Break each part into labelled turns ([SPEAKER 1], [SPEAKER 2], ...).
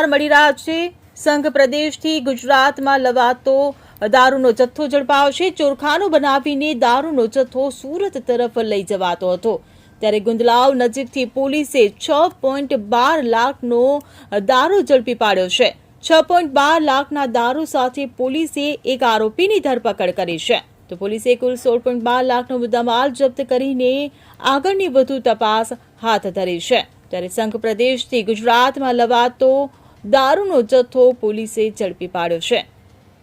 [SPEAKER 1] સમાચાર મળી રહ્યા છે। સંઘ પ્રદેશથી ગુજરાતમાં લવાતો દારૂનો જથ્થો ઝડપાયો છે। ચોરખાનું બનાવીને દારૂનો જથ્થો સુરત તરફ લઈ જવાતો હતો, ત્યારે ગુંદલાવ નજીકથી પોલીસે 6.12 લાખનો દારૂ ઝડપી પાડ્યો છે। 6.12 લાખના દારૂ સાથે પોલીસે એક આરોપીની ધરપકડ કરી છે। તો પોલીસે કુલ 16.12 લાખનો મુદ્દામાલ જપ્ત કરીને આગળની વધુ તપાસ હાથ ધરી છે। ત્યારે સંઘ પ્રદેશથી ગુજરાતમાં લવાતો દારૂનો જથ્થો પોલીસે ઝડપી પાડ્યો છે।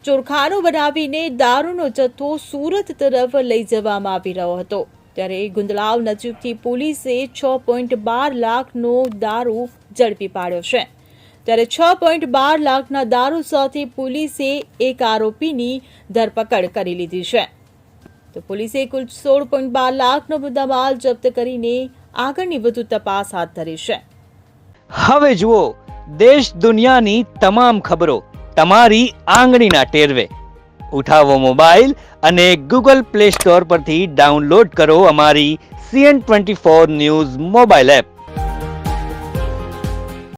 [SPEAKER 1] ચોરખાનું બનાવીને દારૂનો જથ્થો સુરત તરફ લઈ જવામાં આવી રહ્યો હતો, ત્યારે ગુંદલાવ નજીકથી પોલીસે 6.12 લાખનો દારૂ ઝડપી પાડ્યો છે। ત્યારે 6.12 લાખના દારૂ સાથે પોલીસે એક આરોપીની ધરપકડ કરી લીધી છે। તો પોલીસે કુલ 16.12 લાખનો મુદ્દામાલ જપ્ત કરીને આગળની વધુ તપાસ હાથ ધરી છે।
[SPEAKER 2] હવે જુઓ દેશ દુનિયાની તમામ ખબરો તમારી આંગળીના ટેરવે। ઉઠાવો મોબાઈલ અને ગૂગલ પ્લે સ્ટોર પરથી ડાઉનલોડ કરો અમારી CN24 ન્યૂઝ મોબાઈલ એપ।